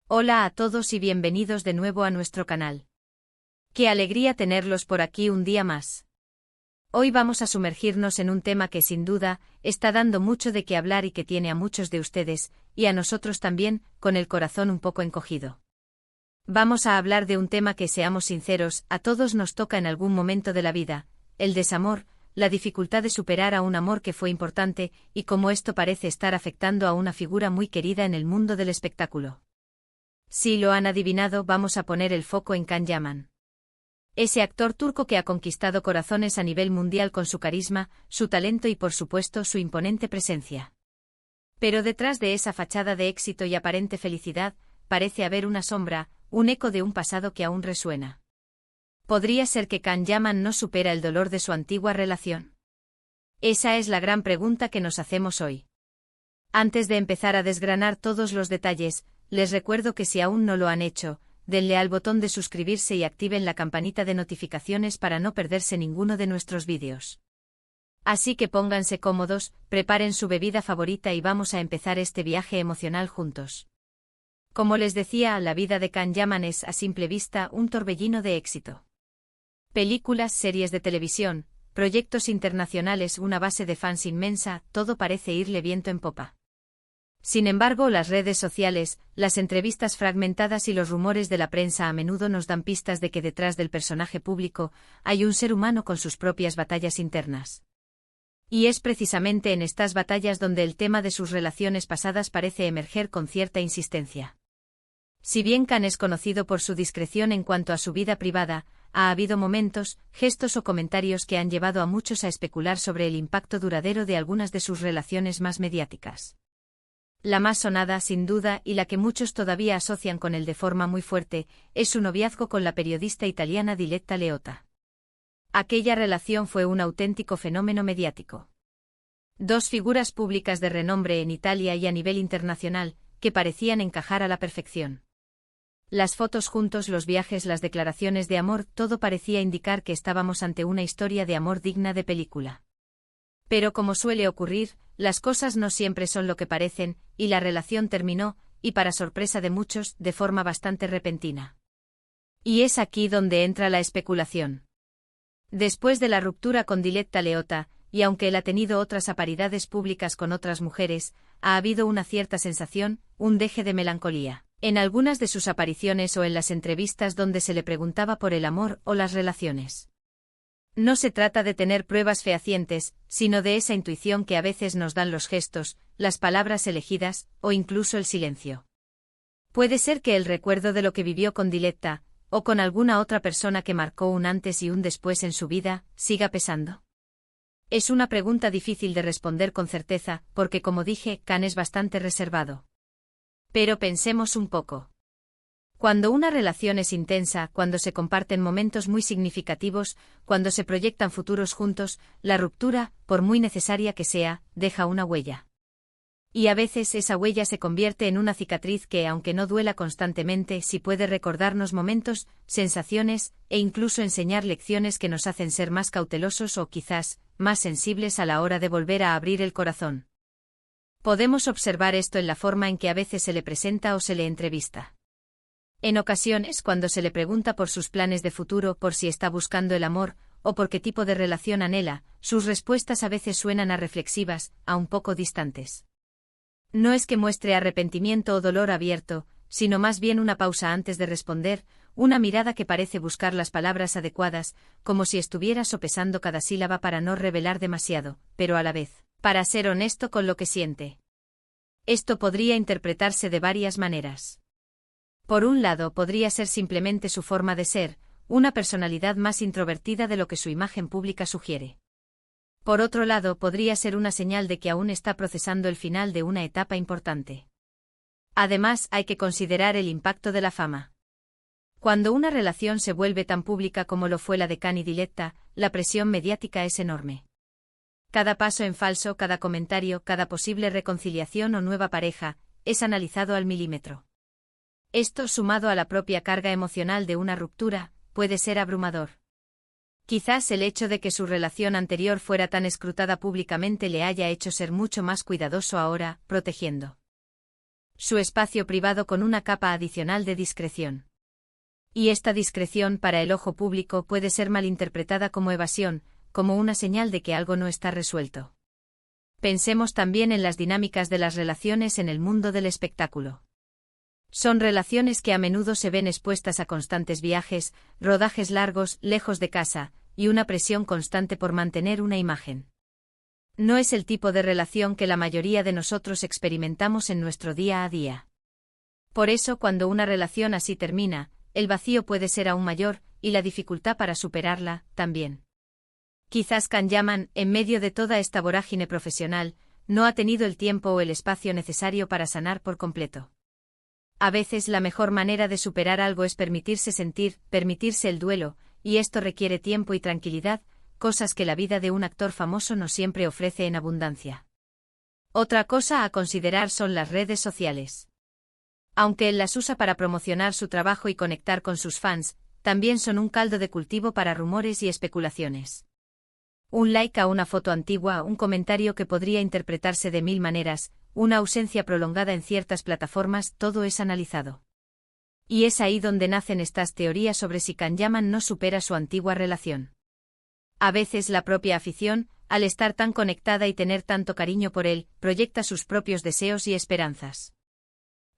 Hola a todos y bienvenidos de nuevo a nuestro canal. Qué alegría tenerlos por aquí un día más. Hoy vamos a sumergirnos en un tema que sin duda está dando mucho de qué hablar y que tiene a muchos de ustedes, y a nosotros también, con el corazón un poco encogido. Vamos a hablar de un tema que, seamos sinceros, a todos nos toca en algún momento de la vida: el desamor, la dificultad de superar a un amor que fue importante, y cómo esto parece estar afectando a una figura muy querida en el mundo del espectáculo. Si lo han adivinado, vamos a poner el foco en Can Yaman. Ese actor turco que ha conquistado corazones a nivel mundial con su carisma, su talento y por supuesto su imponente presencia. Pero detrás de esa fachada de éxito y aparente felicidad, parece haber una sombra, un eco de un pasado que aún resuena. ¿Podría ser que Can Yaman no supera el dolor de su antigua relación? Esa es la gran pregunta que nos hacemos hoy. Antes de empezar a desgranar todos los detalles, les recuerdo que si aún no lo han hecho, denle al botón de suscribirse y activen la campanita de notificaciones para no perderse ninguno de nuestros vídeos. Así que pónganse cómodos, preparen su bebida favorita y vamos a empezar este viaje emocional juntos. Como les decía, la vida de Can Yaman es, a simple vista, un torbellino de éxito. Películas, series de televisión, proyectos internacionales, una base de fans inmensa, todo parece irle viento en popa. Sin embargo, las redes sociales, las entrevistas fragmentadas y los rumores de la prensa a menudo nos dan pistas de que detrás del personaje público hay un ser humano con sus propias batallas internas. Y es precisamente en estas batallas donde el tema de sus relaciones pasadas parece emerger con cierta insistencia. Si bien Can es conocido por su discreción en cuanto a su vida privada, ha habido momentos, gestos o comentarios que han llevado a muchos a especular sobre el impacto duradero de algunas de sus relaciones más mediáticas. La más sonada, sin duda, y la que muchos todavía asocian con él de forma muy fuerte, es su noviazgo con la periodista italiana Diletta Leotta. Aquella relación fue un auténtico fenómeno mediático. Dos figuras públicas de renombre en Italia y a nivel internacional, que parecían encajar a la perfección. Las fotos juntos, los viajes, las declaraciones de amor, todo parecía indicar que estábamos ante una historia de amor digna de película. Pero como suele ocurrir, las cosas no siempre son lo que parecen, y la relación terminó, y para sorpresa de muchos, de forma bastante repentina. Y es aquí donde entra la especulación. Después de la ruptura con Diletta Leotta, y aunque él ha tenido otras aparidades públicas con otras mujeres, ha habido una cierta sensación, un deje de melancolía, en algunas de sus apariciones o en las entrevistas donde se le preguntaba por el amor o las relaciones. No se trata de tener pruebas fehacientes, sino de esa intuición que a veces nos dan los gestos, las palabras elegidas, o incluso el silencio. Puede ser que el recuerdo de lo que vivió con Diletta, o con alguna otra persona que marcó un antes y un después en su vida, siga pesando. Es una pregunta difícil de responder con certeza, porque como dije, Can es bastante reservado. Pero pensemos un poco. Cuando una relación es intensa, cuando se comparten momentos muy significativos, cuando se proyectan futuros juntos, la ruptura, por muy necesaria que sea, deja una huella. Y a veces esa huella se convierte en una cicatriz que, aunque no duela constantemente, sí puede recordarnos momentos, sensaciones, e incluso enseñar lecciones que nos hacen ser más cautelosos o quizás, más sensibles a la hora de volver a abrir el corazón. Podemos observar esto en la forma en que a veces se le presenta o se le entrevista. En ocasiones, cuando se le pregunta por sus planes de futuro, por si está buscando el amor, o por qué tipo de relación anhela, sus respuestas a veces suenan a reflexivas, a un poco distantes. No es que muestre arrepentimiento o dolor abierto, sino más bien una pausa antes de responder, una mirada que parece buscar las palabras adecuadas, como si estuviera sopesando cada sílaba para no revelar demasiado, pero a la vez, para ser honesto con lo que siente. Esto podría interpretarse de varias maneras. Por un lado, podría ser simplemente su forma de ser, una personalidad más introvertida de lo que su imagen pública sugiere. Por otro lado, podría ser una señal de que aún está procesando el final de una etapa importante. Además, hay que considerar el impacto de la fama. Cuando una relación se vuelve tan pública como lo fue la de Can y Diletta, la presión mediática es enorme. Cada paso en falso, cada comentario, cada posible reconciliación o nueva pareja, es analizado al milímetro. Esto, sumado a la propia carga emocional de una ruptura, puede ser abrumador. Quizás el hecho de que su relación anterior fuera tan escrutada públicamente le haya hecho ser mucho más cuidadoso ahora, protegiendo su espacio privado con una capa adicional de discreción. Y esta discreción para el ojo público puede ser malinterpretada como evasión, como una señal de que algo no está resuelto. Pensemos también en las dinámicas de las relaciones en el mundo del espectáculo. Son relaciones que a menudo se ven expuestas a constantes viajes, rodajes largos, lejos de casa, y una presión constante por mantener una imagen. No es el tipo de relación que la mayoría de nosotros experimentamos en nuestro día a día. Por eso, cuando una relación así termina, el vacío puede ser aún mayor, y la dificultad para superarla, también. Quizás Can Yaman, en medio de toda esta vorágine profesional, no ha tenido el tiempo o el espacio necesario para sanar por completo. A veces la mejor manera de superar algo es permitirse sentir, permitirse el duelo, y esto requiere tiempo y tranquilidad, cosas que la vida de un actor famoso no siempre ofrece en abundancia. Otra cosa a considerar son las redes sociales. Aunque él las usa para promocionar su trabajo y conectar con sus fans, también son un caldo de cultivo para rumores y especulaciones. Un like a una foto antigua, un comentario que podría interpretarse de mil maneras, una ausencia prolongada en ciertas plataformas, todo es analizado. Y es ahí donde nacen estas teorías sobre si Can Yaman no supera su antigua relación. A veces la propia afición, al estar tan conectada y tener tanto cariño por él, proyecta sus propios deseos y esperanzas.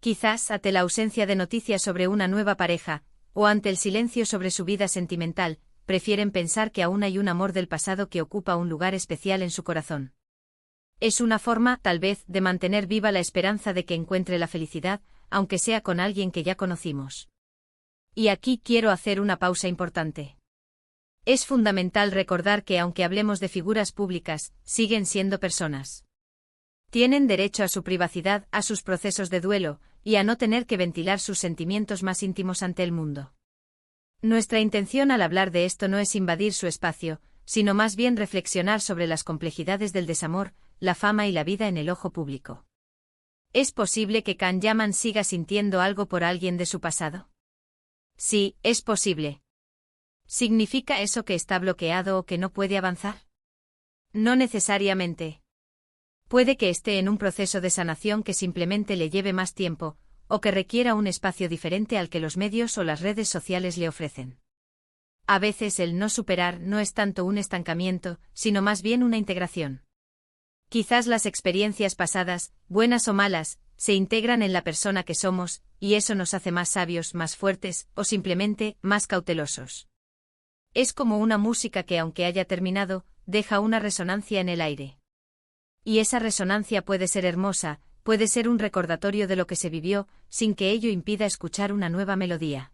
Quizás ante la ausencia de noticias sobre una nueva pareja, o ante el silencio sobre su vida sentimental, prefieren pensar que aún hay un amor del pasado que ocupa un lugar especial en su corazón. Es una forma, tal vez, de mantener viva la esperanza de que encuentre la felicidad, aunque sea con alguien que ya conocimos. Y aquí quiero hacer una pausa importante. Es fundamental recordar que aunque hablemos de figuras públicas, siguen siendo personas. Tienen derecho a su privacidad, a sus procesos de duelo, y a no tener que ventilar sus sentimientos más íntimos ante el mundo. Nuestra intención al hablar de esto no es invadir su espacio, sino más bien reflexionar sobre las complejidades del desamor, la fama y la vida en el ojo público. ¿Es posible que Can Yaman siga sintiendo algo por alguien de su pasado? Sí, es posible. ¿Significa eso que está bloqueado o que no puede avanzar? No necesariamente. Puede que esté en un proceso de sanación que simplemente le lleve más tiempo, o que requiera un espacio diferente al que los medios o las redes sociales le ofrecen. A veces el no superar no es tanto un estancamiento, sino más bien una integración. Quizás las experiencias pasadas, buenas o malas, se integran en la persona que somos, y eso nos hace más sabios, más fuertes, o simplemente, más cautelosos. Es como una música que, aunque haya terminado, deja una resonancia en el aire. Y esa resonancia puede ser hermosa, puede ser un recordatorio de lo que se vivió, sin que ello impida escuchar una nueva melodía.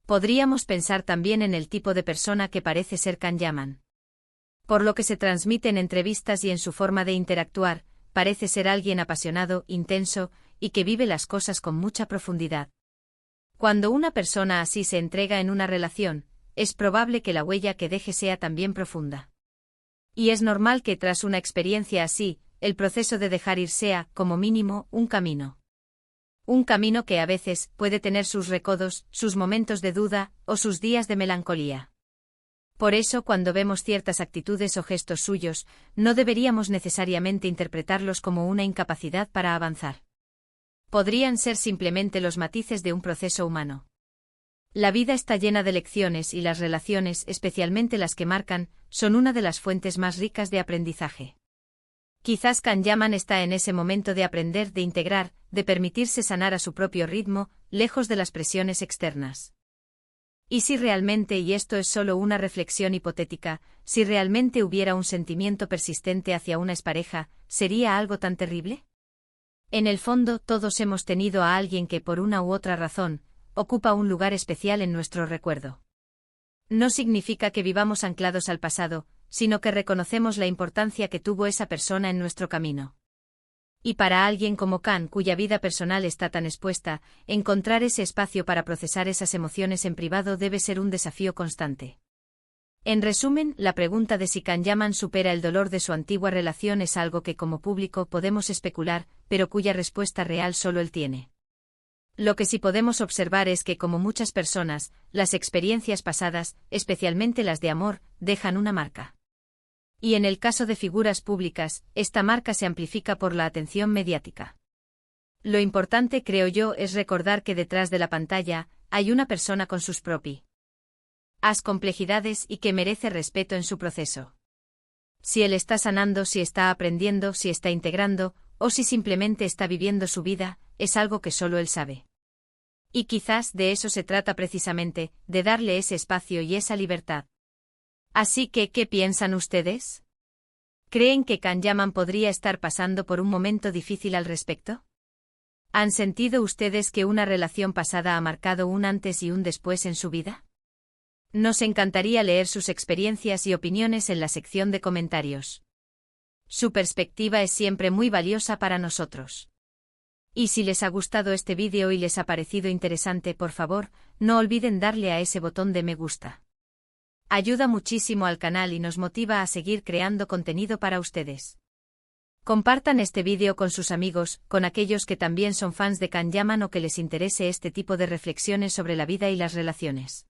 Podríamos pensar también en el tipo de persona que parece ser Can Yaman. Por lo que se transmite en entrevistas y en su forma de interactuar, parece ser alguien apasionado, intenso, y que vive las cosas con mucha profundidad. Cuando una persona así se entrega en una relación, es probable que la huella que deje sea también profunda. Y es normal que tras una experiencia así, el proceso de dejar ir sea, como mínimo, un camino. Un camino que a veces puede tener sus recodos, sus momentos de duda, o sus días de melancolía. Por eso, cuando vemos ciertas actitudes o gestos suyos, no deberíamos necesariamente interpretarlos como una incapacidad para avanzar. Podrían ser simplemente los matices de un proceso humano. La vida está llena de lecciones y las relaciones, especialmente las que marcan, son una de las fuentes más ricas de aprendizaje. Quizás Can Yaman está en ese momento de aprender, de integrar, de permitirse sanar a su propio ritmo, lejos de las presiones externas. ¿Y si realmente, y esto es solo una reflexión hipotética, si realmente hubiera un sentimiento persistente hacia una expareja, ¿sería algo tan terrible? En el fondo, todos hemos tenido a alguien que por una u otra razón, ocupa un lugar especial en nuestro recuerdo. No significa que vivamos anclados al pasado, sino que reconocemos la importancia que tuvo esa persona en nuestro camino. Y para alguien como Can, cuya vida personal está tan expuesta, encontrar ese espacio para procesar esas emociones en privado debe ser un desafío constante. En resumen, la pregunta de si Can Yaman supera el dolor de su antigua relación es algo que como público podemos especular, pero cuya respuesta real solo él tiene. Lo que sí podemos observar es que, como muchas personas, las experiencias pasadas, especialmente las de amor, dejan una marca. Y en el caso de figuras públicas, esta marca se amplifica por la atención mediática. Lo importante, creo yo, es recordar que detrás de la pantalla hay una persona con sus propias complejidades y que merece respeto en su proceso. Si él está sanando, si está aprendiendo, si está integrando, o si simplemente está viviendo su vida, es algo que solo él sabe. Y quizás de eso se trata precisamente, de darle ese espacio y esa libertad. Así que, ¿qué piensan ustedes? ¿Creen que Can Yaman podría estar pasando por un momento difícil al respecto? ¿Han sentido ustedes que una relación pasada ha marcado un antes y un después en su vida? Nos encantaría leer sus experiencias y opiniones en la sección de comentarios. Su perspectiva es siempre muy valiosa para nosotros. Y si les ha gustado este vídeo y les ha parecido interesante, por favor, no olviden darle a ese botón de me gusta. Ayuda muchísimo al canal y nos motiva a seguir creando contenido para ustedes. Compartan este vídeo con sus amigos, con aquellos que también son fans de Can Yaman o que les interese este tipo de reflexiones sobre la vida y las relaciones.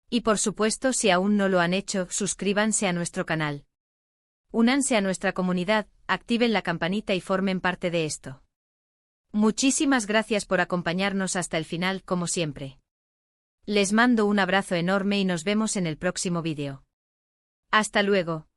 Y por supuesto, si aún no lo han hecho, suscríbanse a nuestro canal. Únanse a nuestra comunidad, activen la campanita y formen parte de esto. Muchísimas gracias por acompañarnos hasta el final, como siempre. Les mando un abrazo enorme y nos vemos en el próximo vídeo. Hasta luego.